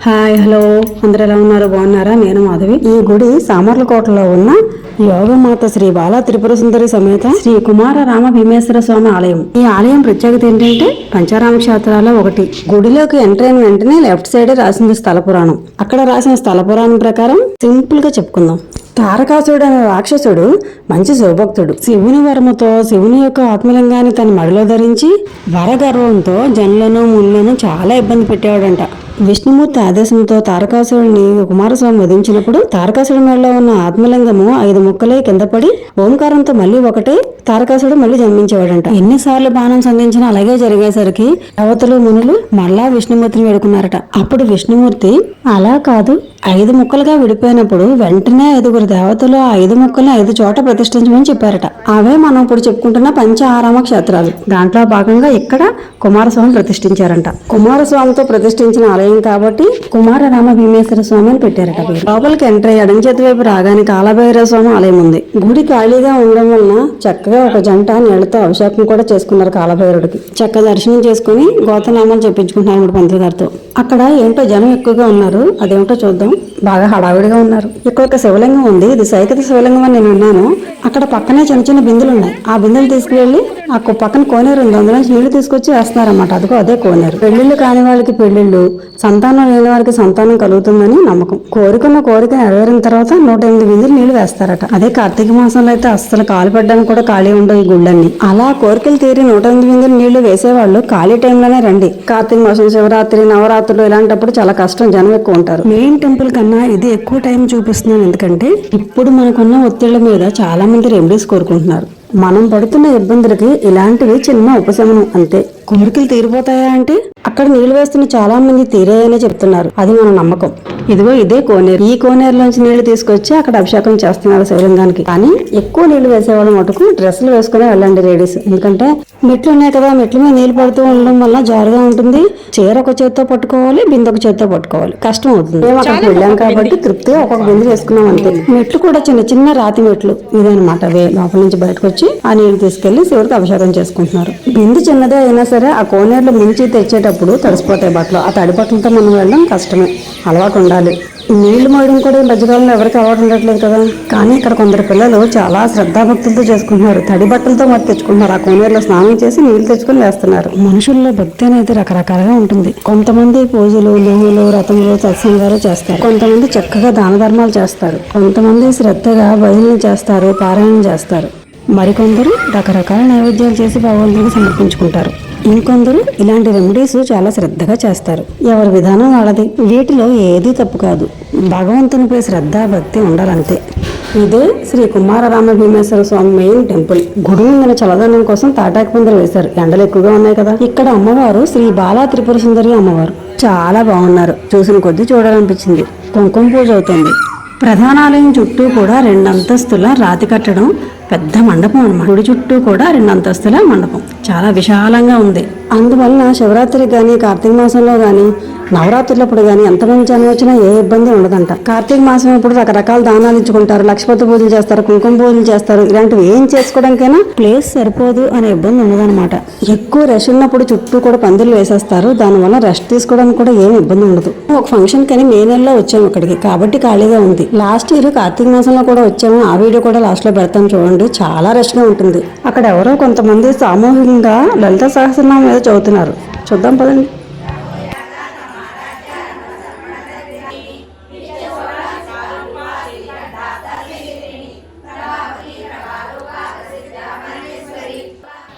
Hi hello అందరూ ఎలా ఉన్నారు? బాగున్నారా? నేను మాధవి. ఈ గుడి సామర్లకోటలో ఉన్న యోగమాత శ్రీ బాలా త్రిపుర సుందరి సమేత శ్రీ కుమార రామ భీమేశ్వర స్వామి ఆలయం. ఈ ఆలయం ప్రత్యేకత ఏంటంటే పంచారామ క్షేత్రాల్లో ఒకటి. గుడిలోకి ఎంటర్ అయిన వెంటనే లెఫ్ట్ సైడ్ రాసింది స్థల పురాణం. అక్కడ రాసిన స్థల పురాణం ప్రకారం సింపుల్ గా చెప్పుకుందాం. తారకాసురుడు అనే రాక్షసుడు మంచి శివభక్తుడు. శివుని వరముతో శివుని యొక్క ఆత్మలింగాన్ని తన మడిలో ధరించి వరగర్వంతో జనులను ముళ్ళను చాలా ఇబ్బంది పెట్టేవాడంట. విష్ణుమూర్తి ఆదేశంతో తారకాసురుడిని కుమారస్వామి వధించినప్పుడు తారకాసుడి మెడలో ఉన్న ఆత్మలింగము 5 ముక్కలై కింద పడి ఓంకారంతో మళ్ళీ ఒకటే తారకాసుడు మళ్ళీ జన్మించేవాడంట. ఎన్నిసార్లు బాణం సంధించినా అలాగే జరిగేసరికి దేవతలు మునులు మళ్ళా విష్ణుమూర్తిని వేడుకున్నారట. అప్పుడు విష్ణుమూర్తి అలా కాదు, 5 ముక్కలుగా విడిపోయినప్పుడు వెంటనే 5 దేవతలు ఆ 5 ముక్కల్ని 5 చోట ప్రతిష్ఠించమని చెప్పారట. అవే మనం ఇప్పుడు చెప్పుకుంటున్న పంచ ఆరామ క్షేత్రాలు. దాంట్లో భాగంగా ఇక్కడ కుమారస్వామి ప్రతిష్ఠించారంట. కుమారస్వామితో ప్రతిష్ఠించిన ఆలయం కాబట్టి కుమార రామ భీమేశ్వర స్వామి అని పెట్టారట. లోపలికి ఎంటర్ అయ్యి ఎడం చేతి వైపు రాగానే కాలభైరవ స్వామి ఆలయం ఉంది. గుడి ఖాళీగా ఉండడం వలన చక్కగా ఒక జంట నీళ్లతో అభిషేకం కూడా చేసుకున్నారు కాలభైరుడికి. చక్క దర్శనం చేసుకుని గోతనామాలు చెప్పించుకుంటున్నారు పంతులు గారితో. అక్కడ ఏంటో జనం ఎక్కువగా ఉన్నారు, అదేమిటో చూద్దాం. బాగా హడావిడిగా ఉన్నారు. ఇక్కడ ఒక శివలింగం ఉంది. ఇది సైకత శివలింగం అని నేను విన్నాను. అక్కడ పక్కనే చిన్న చిన్న బిందులు ఉన్నాయి. ఆ బిందులు తీసుకువెళ్లి ఆ పక్కన కోనేరు ఉంది, అందులో నీళ్లు తీసుకొచ్చి వేస్తున్నారన్నమాట. అదిగో అదే కోనేరు. పెళ్లిళ్ళు కాని వాళ్ళకి పెళ్లిళ్ళు, సంతానం లేని వారికి సంతానం కలుగుతుందని నమ్మకం. కోరిక నెరవేరిన తర్వాత 108 బిందులు నీళ్లు వేస్తారట. అదే కార్తీక మాసంలో అయితే అస్సలు కాలు పెట్టడానికి కూడా ఖాళీ ఉండవు ఈ గుళ్ళన్నీ. అలా కోరికలు తీరి 108 బిందులు నీళ్లు వేసేవాళ్ళు ఖాళీ టైంలోనే రండి. కార్తీక మాసం, శివరాత్రి, నవరాత్రులు ఇలాంటప్పుడు చాలా కష్టం, జనం ఎక్కువ ఉంటారు. మెయిన్ టెంపుల్ కన్నా ఇది ఎక్కువ టైం చూపిస్తున్నాను. ఎందుకంటే ఇప్పుడు మనకున్న ఒత్తిళ్ల మీద చాలా మంది రెమెడీస్ కోరుకుంటున్నారు. మనం పడుతున్న ఇబ్బందులకి ఇలాంటివి చిన్న ఉపశమనం అంతే. కోరికలు తీరిపోతాయా అంటే అక్కడ నీళ్లు వేస్తున్న చాలా మంది తీరాయనే చెప్తున్నారు. అది మన నమ్మకం. ఇదిగో ఇదే కోనేరు. ఈ కోనేరులోంచి నీళ్లు తీసుకొచ్చి అక్కడ అభిషేకం చేస్తున్నారు శివలింగానికి. కానీ ఎక్కువ నీళ్లు వేసేవాళ్ళ మటుకు డ్రెస్సులు వేసుకునే వెళ్ళండి లేడీస్. ఎందుకంటే మెట్లు ఉన్నాయి కదా, మెట్ల మీద నీళ్లు పడుతూ ఉండడం వల్ల జారుగా ఉంటుంది. చీర ఒక చేత్తో పట్టుకోవాలి, బిందె ఒక చేత్తో పట్టుకోవాలి, కష్టం అవుతుంది. మేము అక్కడికి వెళ్ళాం కాబట్టి తృప్తిగా ఒక్కొక్క బిందె వేసుకున్నాం అంతే. మెట్లు కూడా చిన్న చిన్న రాతి మెట్లు ఇదనమాట. లోపల నుంచి బయటకు వచ్చి ఆ నీళ్లు తీసుకెళ్లి శివుడికి అభిషేకం చేసుకుంటున్నారు. బిందె చిన్నదే అయినా సరే ఆ కోనేరులో ముంచి తెచ్చేటప్పుడు తడిసిపోతాయి బట్టలు. ఆ తడి బట్టలతో మనం వెళ్ళడం కష్టమే, అలవాటు ఉండాలి. నీళ్లు మోయడం కూడా ఈ మధ్యకాలంలో ఎవరికి అలవాటు ఉండట్లేదు కదా. కానీ ఇక్కడ కొందరు పిల్లలు చాలా శ్రద్ధాభక్తులతో చేసుకుంటున్నారు. తడి బట్టలతో మరి తెచ్చుకుంటున్నారు. ఆ కోనేరులో స్నానం చేసి నీళ్లు తెచ్చుకుని వేస్తున్నారు. మనుషుల్లో భక్తి అనేది రకరకాలుగా ఉంటుంది. కొంతమంది పూజలు, నోములు, వ్రతములు, సత్సంగాలు చేస్తారు. కొంతమంది చక్కగా దాన ధర్మాలు చేస్తారు. కొంతమంది శ్రద్ధగా భజనలు చేస్తారు, పారాయణం చేస్తారు. మరికొందరు రకరకాల నైవేద్యాలు చేసి భగవంతుడికి సమర్పించుకుంటారు. ఇంకొందరు ఇలాంటి రెమెడీస్ చాలా శ్రద్ధగా చేస్తారు. ఎవరి విధానం వాళ్ళది. వీటిలో ఏది తప్పు కాదు. భగవంతునిపై శ్రద్ధ, భక్తి ఉండాలంతే. ఇదే శ్రీ కుమార రామ భీమేశ్వర స్వామి మెయిన్ టెంపుల్. గుడి ముందున చల్లదనం కోసం తాటాకు పందిరి వేశారు. ఎండలు ఎక్కువగా ఉన్నాయి కదా. ఇక్కడ అమ్మవారు శ్రీ బాలా త్రిపుర సుందరి అమ్మవారు. చాలా బాగున్నారు. చూసిన కొద్దీ చూడాలనిపించింది. కుంకుమ పూజ అవుతుంది. ప్రధానాలయం చుట్టూ కూడా 2 అంతస్తుల రాతి కట్టడం, పెద్ద మండపం అన్నమాట. గుడి చుట్టూ కూడా 2 అంతస్తుల మండపం చాలా విశాలంగా ఉంది. అందువలన శివరాత్రికి కానీ, కార్తీక మాసంలో కానీ, నవరాత్రులప్పుడు కానీ ఎంతమంది జనం వచ్చినా ఏ ఇబ్బంది ఉండదంట. కార్తీక మాసం అప్పుడు రకరకాల దానాలు ఇచ్చుకుంటారు, లక్షపతి పూజలు చేస్తారు, కుంకుమ పూజలు చేస్తారు. ఇలాంటివి ఏం చేసుకోవడానికైనా ప్లేస్ సరిపోదు అనే ఇబ్బంది ఉండదన్నమాట. ఎక్కువ రష్ ఉన్నప్పుడు చుట్టూ కూడా పందిర్లు వేసేస్తారు. దానివల్ల రెస్ట్ తీసుకోవడానికి కూడా ఏమి ఇబ్బంది ఉండదు. ఒక ఫంక్షన్ కానీ మే నెలలో వచ్చాము ఇక్కడికి, కాబట్టి ఖాళీగా ఉంది. లాస్ట్ ఇయర్ కార్తీక మాసంలో కూడా వచ్చాము. ఆ వీడియో కూడా లాస్ట్ లో పెడతాను చూడండి. చాలా రష్ గా ఉంటుంది. అక్కడ ఎవరో కొంతమంది సామూహికంగా లలిత సహస్రనామం మీద చదువుతున్నారు. చూద్దాం పదండి.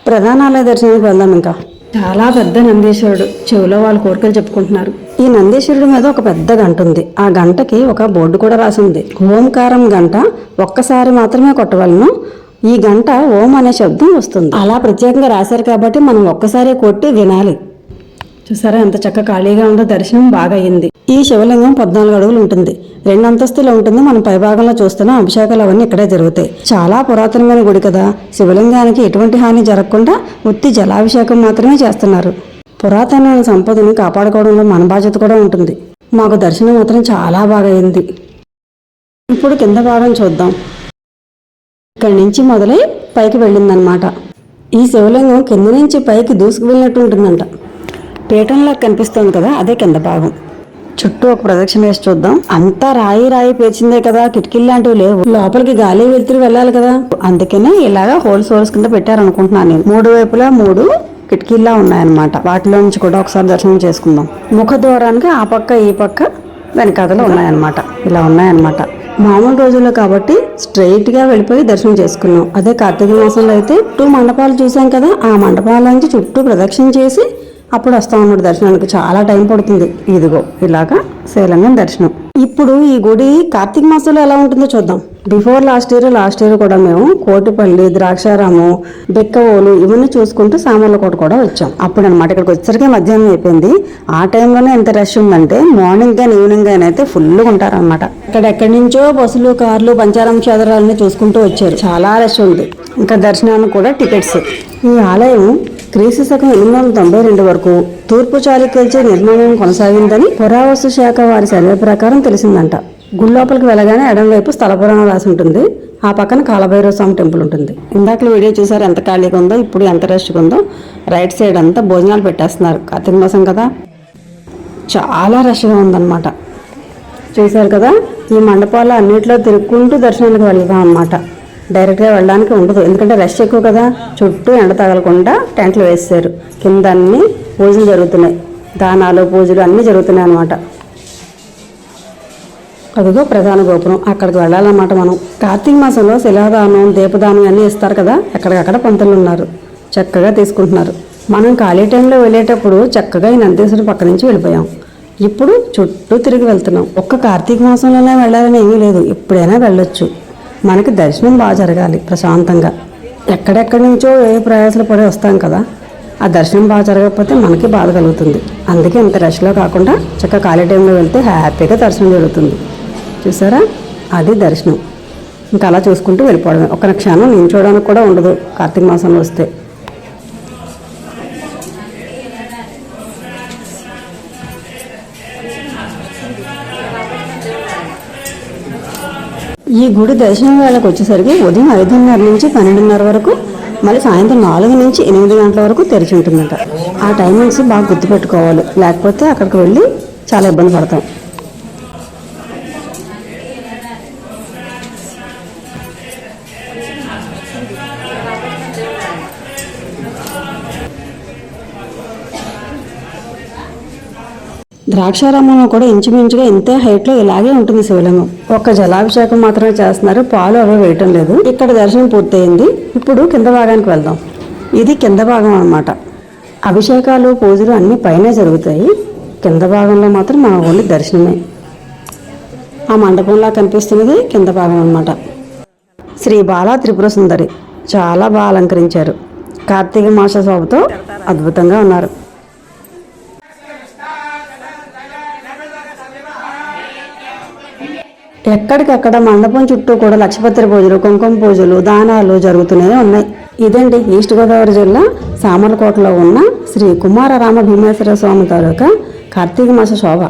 ప్రధానాలయ దర్శనానికి వెళ్దాం. ఇంకా చాలా పెద్ద నందీశ్వరుడు. చెవిలో వాళ్ళ కోరికలు చెప్పుకుంటున్నారు. ఈ నందీశ్వరుడి మీద ఒక పెద్ద గంట ఉంది. ఆ గంటకి ఒక బోర్డు కూడా రాసి ఉంది. ఓంకారం గంట ఒక్కసారి మాత్రమే కొట్టవలను. ఈ గంట ఓం అనే శబ్దం వస్తుంది. అలా ప్రత్యేకంగా రాశారు కాబట్టి మనం ఒక్కసారి కొట్టి వినాలి. చూసారా ఎంత చక్కగా ఖాళీగా ఉందో. దర్శనం బాగా అయింది. ఈ శివలింగం 14 అడుగులు ఉంటుంది. 2 అంతస్తులు ఉంటుంది. మనం పైభాగంలో చూస్తున్న అభిషేకాలు అవన్నీ ఇక్కడే జరుగుతాయి. చాలా పురాతనమైన గుడి కదా. శివలింగానికి ఎటువంటి హాని జరగకుండా ఉత్తి జలాభిషేకం మాత్రమే చేస్తున్నారు. పురాతనమైన సంపదను కాపాడుకోవడంలో మన బాధ్యత కూడా ఉంటుంది. మాకు దర్శనం మాత్రం చాలా బాగా అయింది. ఇప్పుడు కింద భాగం చూద్దాం. ఇక్కడి నుంచి మొదలై పైకి వెళ్ళిందనమాట. ఈ శివలింగం కింద నుంచి పైకి దూసుకు వెళ్ళినట్టు ఉంటుందంట. పీఠంలా కనిపిస్తుంది కదా, అదే కింద భాగం. చుట్టూ ఒక ప్రదక్షిణ వేసి చూద్దాం. అంతా రాయి రాయి పేర్చిందే కదా, కిటికీలు లాంటివి లేవు. లోపలికి గాలి వెళ్తురు వెళ్ళాలి కదా, అందుకనే ఇలాగా హోల్స్ కింద పెట్టారనుకుంటున్నాను నేను. 3 వైపులా 3 కిటికీల్లా ఉన్నాయన్నమాట. వాటిలో నుంచి కూడా ఒకసారి దర్శనం చేసుకుందాం. ముఖ ద్వారానికి ఆ పక్క ఈ పక్క వెనకాతలో ఉన్నాయన్నమాట. ఇలా ఉన్నాయన్నమాట. మామూలు రోజుల్లో కాబట్టి స్ట్రైట్ గా వెళ్ళిపోయి దర్శనం చేసుకున్నాం. అదే కార్తీక మాసంలో అయితే 2 మండపాలు చూసాం కదా, ఆ మండపాల నుంచి చుట్టూ ప్రదక్షిణ చేసి అప్పుడు వస్తాం అన్నమాట దర్శనానికి. చాలా టైం పడుతుంది. ఇదిగో ఇలాగా శ్రీలంగం దర్శనం. ఇప్పుడు ఈ గుడి కార్తీక మాసంలో ఎలా ఉంటుందో చూద్దాం. బిఫోర్ లాస్ట్ ఇయర్ కూడా మేము కోటిపల్లి, ద్రాక్షారాము, బెక్కవోలు ఇవన్నీ చూసుకుంటూ సామర్లకోట కూడా వచ్చాం. అప్పుడు అనమాట ఇక్కడికి వచ్చేసరికి మధ్యాహ్నం అయిపోయింది. ఆ టైంలోనే ఎంత రష్ ఉందంటే మార్నింగ్ కానీ ఈవినింగ్ కానీ అయితే ఫుల్గా ఉంటారనమాట. ఇక్కడ ఎక్కడి నుంచో బస్సులు, కార్లు, పంచారామ క్షేత్రాలన్నీ చూసుకుంటూ వచ్చారు. చాలా రష్ ఉంది. ఇంకా దర్శనానికి కూడా టికెట్స్. ఈ ఆలయం క్రీస్తు శకం 892 వరకు తూర్పు చాళుక్యులచే నిర్మాణం కొనసాగిందని పురావస్తు శాఖ వారి సర్వే ప్రకారం తెలిసిందంట. గుడి లోపలికి వెళ్ళగానే ఎడం వైపు స్థల పురాణం రాసి ఉంటుంది. ఆ పక్కన కాలభైరవ స్వామి టెంపుల్ ఉంటుంది. ఇందాక వీడియో చూసారు ఎంత ఖాళీగా ఉందో, ఇప్పుడు ఎంత రష్గా ఉందో. రైట్ సైడ్ అంతా భోజనాలు పెట్టేస్తున్నారు. కార్తీక మాసం కదా, చాలా రష్గా ఉందన్నమాట. చూసారు కదా, ఈ మండపాలు అన్నింటిలో తిరుక్కుంటూ దర్శనానికి వెళ్దాం అన్నమాట. డైరెక్ట్గా వెళ్ళడానికి ఉండదు, ఎందుకంటే రష్ ఎక్కువ కదా. చుట్టూ ఎండ తగలకుండా టెంట్లు వేసారు. కింద అన్ని పూజలు జరుగుతున్నాయి, దానాలు పూజలు అన్నీ జరుగుతున్నాయి అన్నమాట. అదిగో ప్రధాన గోపురం, అక్కడికి వెళ్ళాలన్నమాట మనం. కార్తీక మాసంలో శిలాదానం, దీపదానం అన్నీ ఇస్తారు కదా, ఎక్కడికక్కడ పంతులు ఉన్నారు, చక్కగా తీసుకుంటున్నారు. మనం ఖాళీ టైంలో వెళ్ళేటప్పుడు చక్కగా ఈ నందీశ్వరుడు పక్క నుంచి వెళ్ళిపోయాం. ఇప్పుడు చుట్టూ తిరిగి వెళ్తున్నాం. ఒక్క కార్తీక మాసంలోనే వెళ్ళాలని ఏమీ లేదు, ఎప్పుడైనా వెళ్ళొచ్చు. మనకి దర్శనం బాగా జరగాలి ప్రశాంతంగా. ఎక్కడెక్కడి నుంచో ఏ ప్రయాసాలు పడి వస్తాం కదా, ఆ దర్శనం బాగా జరగకపోతే మనకి బాధ కలుగుతుంది. అందుకే ఇంత రష్లో కాకుండా చక్కగా ఖాళీ టైంలో వెళ్తే హ్యాపీగా దర్శనం జరుగుతుంది. చూసారా, అది దర్శనం. ఇంకా అలా చూసుకుంటూ వెళ్ళిపోవడమే. ఒక్క క్షణం నించోడానికి కూడా ఉండదు కార్తీక మాసంలో వస్తే. ఈ గుడి దర్శనం వేళకు వచ్చేసరికి ఉదయం 5:30 నుంచి 12:30 వరకు, మళ్ళీ సాయంత్రం 4 నుంచి 8 గంటల వరకు తెరిచి ఉంటుందంట. ఆ టైమింగ్స్ బాగా గుర్తుపెట్టుకోవాలి, లేకపోతే అక్కడికి వెళ్ళి చాలా ఇబ్బంది పడతాం. ద్రాక్షారామంలో కూడా ఇంచుమించుగా ఇంతే హైట్లో ఇలాగే ఉంటుంది శివలింగం. ఒక్క జలాభిషేకం మాత్రమే చేస్తున్నారు, పాలు అవి వేయటం లేదు. ఇక్కడ దర్శనం పూర్తయింది. ఇప్పుడు కింద భాగానికి వెళ్దాం. ఇది కింద భాగం అన్నమాట. అభిషేకాలు, పూజలు అన్నీ పైనే జరుగుతాయి. కింద భాగంలో మాత్రం మన ఓన్లీ దర్శనమే. ఆ మండపంలా కనిపిస్తున్నది కింద భాగం అన్నమాట. శ్రీ బాలా త్రిపుర సుందరి చాలా బాగా అలంకరించారు. కార్తీక మాస శోభతో అద్భుతంగా ఉన్నారు. ఎక్కడికక్కడ మండపం చుట్టూ కూడా లక్షపత్రి పూజలు, కుంకుమ పూజలు, దానాలు జరుగుతూనే ఉన్నాయి. ఇదండి ఈస్ట్ గోదావరి జిల్లా సామర్లకోటలో ఉన్న శ్రీ కుమార రామ భీమేశ్వర స్వామి తాలూకా కార్తీక మాస శోభ.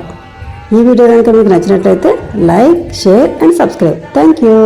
ఈ వీడియో కనుక మీకు నచ్చినట్లయితే like, share and subscribe. Thank you.